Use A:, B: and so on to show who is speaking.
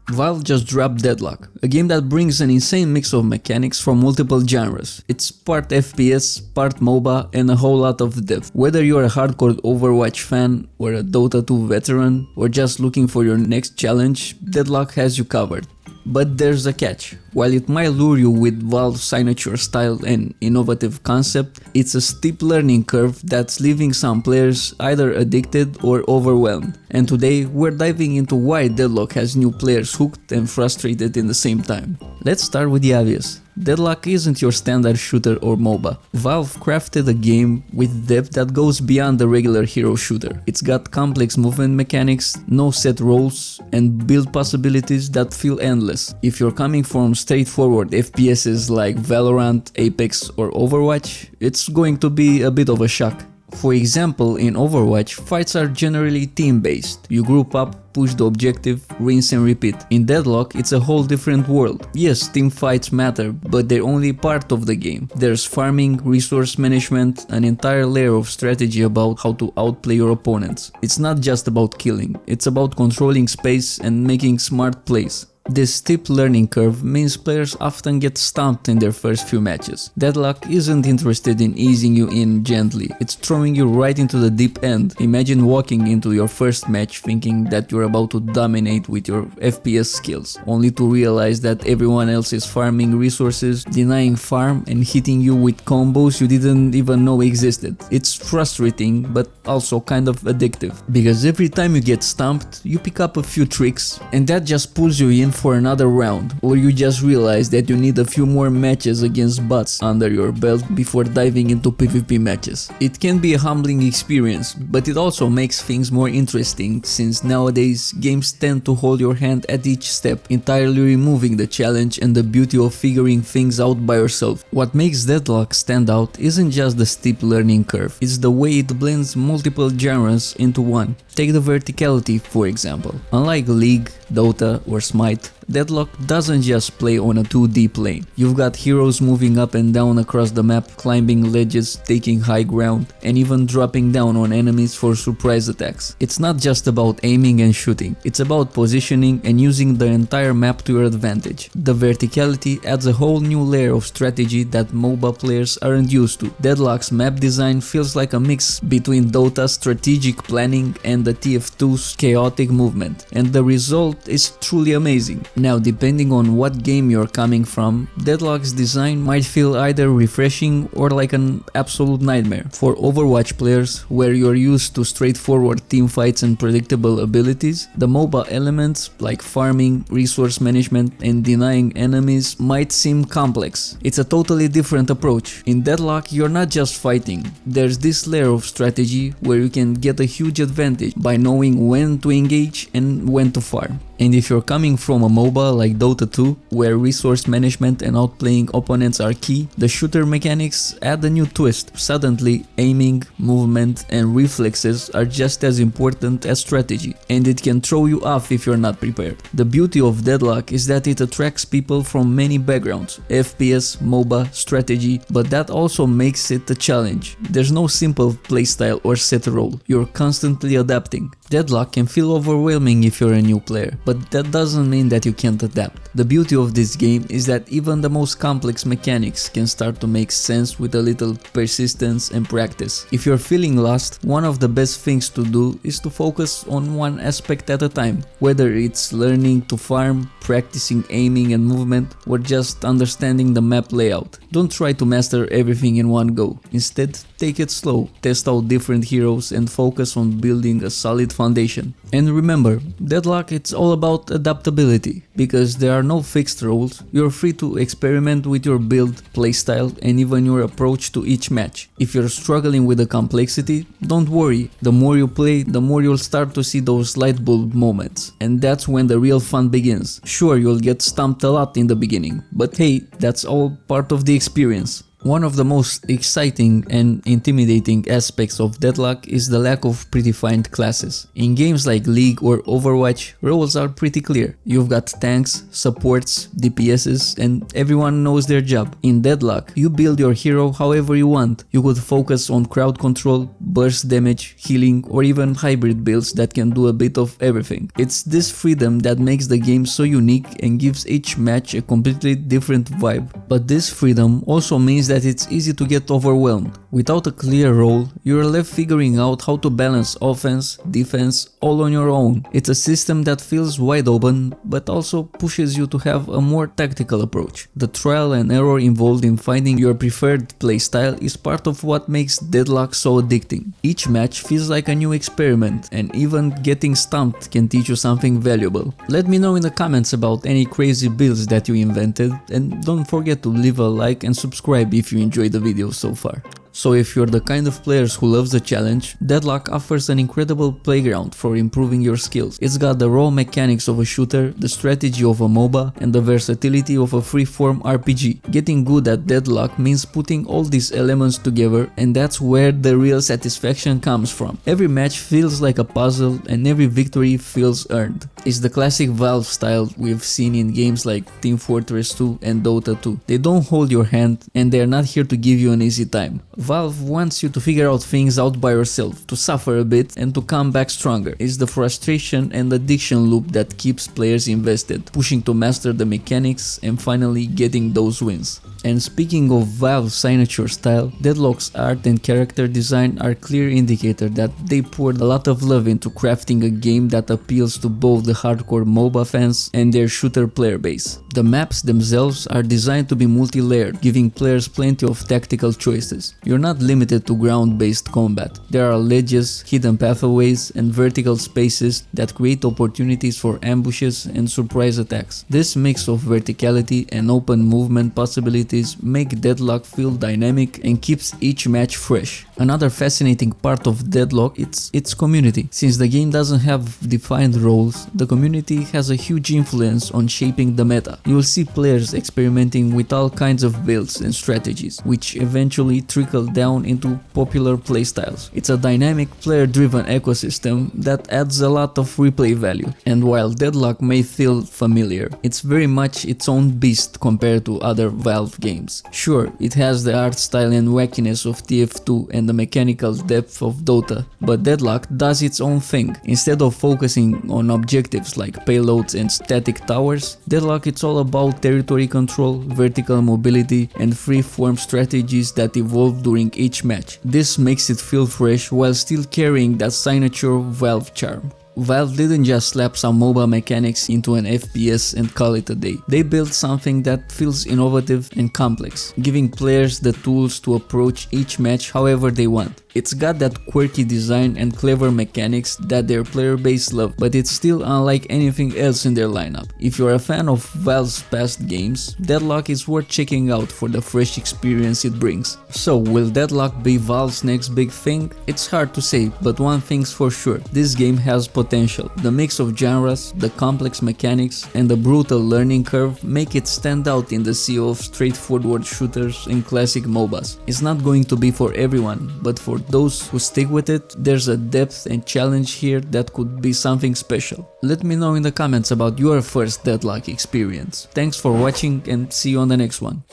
A: Valve just dropped Deadlock, a game that brings an insane mix of mechanics from multiple genres. It's part FPS, part MOBA, and a whole lot of depth. Whether you're a hardcore Overwatch fan, or a Dota 2 veteran, or just looking for your next challenge, Deadlock has you covered. But there's a catch. While it might lure you with Valve's signature style and innovative concept, it's a steep learning curve that's leaving some players either addicted or overwhelmed. And today we're diving into why Deadlock has new players hooked and frustrated in the same time. Let's start with the obvious. Deadlock isn't your standard shooter or MOBA. Valve crafted a game with depth that goes beyond the regular hero shooter. It's got complex movement mechanics, no set roles, and build possibilities that feel endless. If you're coming from straightforward FPSs like Valorant, Apex, or Overwatch, it's going to be a bit of a shock. For example, in Overwatch, fights are generally team-based. You group up, push the objective, rinse and repeat. In Deadlock, it's a whole different world. Yes, team fights matter, but they're only part of the game. There's farming, resource management, an entire layer of strategy about how to outplay your opponents. It's not just about killing, it's about controlling space and making smart plays. This steep learning curve means players often get stomped in their first few matches. Deadlock isn't interested in easing you in gently, it's throwing you right into the deep end. Imagine walking into your first match thinking that you're about to dominate with your FPS skills, only to realize that everyone else is farming resources, denying farm, and hitting you with combos you didn't even know existed. It's frustrating, but also kind of addictive, because every time you get stomped, you pick up a few tricks, and that just pulls you in for another round, or you just realize that you need a few more matches against bots under your belt before diving into PvP matches. It can be a humbling experience, but it also makes things more interesting, since nowadays games tend to hold your hand at each step, entirely removing the challenge and the beauty of figuring things out by yourself. What makes Deadlock stand out isn't just the steep learning curve, it's the way it blends multiple genres into one. Take the verticality, for example. Unlike League, Dota, or Smite, Deadlock doesn't just play on a 2D plane. You've got heroes moving up and down across the map, climbing ledges, taking high ground, and even dropping down on enemies for surprise attacks. It's not just about aiming and shooting, it's about positioning and using the entire map to your advantage. The verticality adds a whole new layer of strategy that MOBA players aren't used to. Deadlock's map design feels like a mix between Dota's strategic planning and the TF2's chaotic movement, and the result is truly amazing. Now, depending on what game you're coming from, Deadlock's design might feel either refreshing or like an absolute nightmare. For Overwatch players, where you're used to straightforward teamfights and predictable abilities, the MOBA elements like farming, resource management, and denying enemies might seem complex. It's a totally different approach. In Deadlock, you're not just fighting. There's this layer of strategy where you can get a huge advantage by knowing when to engage and when to farm. And if you're coming from a MOBA like Dota 2, where resource management and outplaying opponents are key, the shooter mechanics add a new twist. Suddenly, aiming, movement, and reflexes are just as important as strategy, and it can throw you off if you're not prepared. The beauty of Deadlock is that it attracts people from many backgrounds, FPS, MOBA, strategy, but that also makes it a challenge. There's no simple playstyle or set role, you're constantly adapting. Deadlock can feel overwhelming if you're a new player, but that doesn't mean that you can't adapt. The beauty of this game is that even the most complex mechanics can start to make sense with a little persistence and practice. If you're feeling lost, one of the best things to do is to focus on one aspect at a time, whether it's learning to farm, practicing aiming and movement, or just understanding the map layout. Don't try to master everything in one go. Instead, take it slow, test out different heroes, and focus on building a solid foundation. And remember, Deadlock, it's all about adaptability, because there are no fixed rules. You're free to experiment with your build, playstyle, and even your approach to each match. If you're struggling with the complexity, don't worry. The more you play, the more you'll start to see those light bulb moments, and that's when the real fun begins. Sure, you'll get stomped a lot in the beginning, but hey, that's all part of the experience. One of the most exciting and intimidating aspects of Deadlock is the lack of predefined classes. In games like League or Overwatch, roles are pretty clear. You've got tanks, supports, DPSs, and everyone knows their job. In Deadlock, you build your hero however you want. You could focus on crowd control, burst damage, healing, or even hybrid builds that can do a bit of everything. It's this freedom that makes the game so unique and gives each match a completely different vibe. But this freedom also means that it's easy to get overwhelmed. Without a clear role, you're left figuring out how to balance offense, defense, all on your own. It's a system that feels wide open, but also pushes you to have a more tactical approach. The trial and error involved in finding your preferred playstyle is part of what makes Deadlock so addicting. Each match feels like a new experiment, and even getting stomped can teach you something valuable. Let me know in the comments about any crazy builds that you invented, and don't forget to leave a like and subscribe if you enjoyed the video so far. So if you're the kind of players who loves the challenge, Deadlock offers an incredible playground for improving your skills. It's got the raw mechanics of a shooter, the strategy of a MOBA, and the versatility of a freeform RPG. Getting good at Deadlock means putting all these elements together, and that's where the real satisfaction comes from. Every match feels like a puzzle, and every victory feels earned. It's the classic Valve style we've seen in games like Team Fortress 2 and Dota 2. They don't hold your hand, and they're not here to give you an easy time. Valve wants you to figure out things out by yourself, to suffer a bit and to come back stronger. It's the frustration and addiction loop that keeps players invested, pushing to master the mechanics and finally getting those wins. And speaking of Valve's signature style, Deadlock's art and character design are clear indicator that they poured a lot of love into crafting a game that appeals to both the hardcore MOBA fans and their shooter player base. The maps themselves are designed to be multi-layered, giving players plenty of tactical choices. You're not limited to ground-based combat. There are ledges, hidden pathways, and vertical spaces that create opportunities for ambushes and surprise attacks. This mix of verticality and open movement possibilities make Deadlock feel dynamic and keeps each match fresh. Another fascinating part of Deadlock is its community. Since the game doesn't have defined roles, the community has a huge influence on shaping the meta. You will see players experimenting with all kinds of builds and strategies, which eventually trickle down into popular playstyles. It's a dynamic, player-driven ecosystem that adds a lot of replay value. And while Deadlock may feel familiar, it's very much its own beast compared to other Valve games. Sure, it has the art style and wackiness of TF2 and the mechanical depth of Dota, but Deadlock does its own thing. Instead of focusing on objectives like payloads and static towers, Deadlock it's all about territory control, vertical mobility, and free-form strategies that evolve during each match. This makes it feel fresh while still carrying that signature Valve charm. Valve didn't just slap some MOBA mechanics into an FPS and call it a day. They built something that feels innovative and complex, giving players the tools to approach each match however they want. It's got that quirky design and clever mechanics that their player base love, but it's still unlike anything else in their lineup. If you're a fan of Valve's past games, Deadlock is worth checking out for the fresh experience it brings. So, will Deadlock be Valve's next big thing? It's hard to say, but one thing's for sure, this game has potential. The mix of genres, the complex mechanics, and the brutal learning curve make it stand out in the sea of straightforward shooters and classic MOBAs. It's not going to be for everyone, but for those who stick with it, there's a depth and challenge here that could be something special. Let me know in the comments about your first Deadlock experience. Thanks for watching and see you on the next one.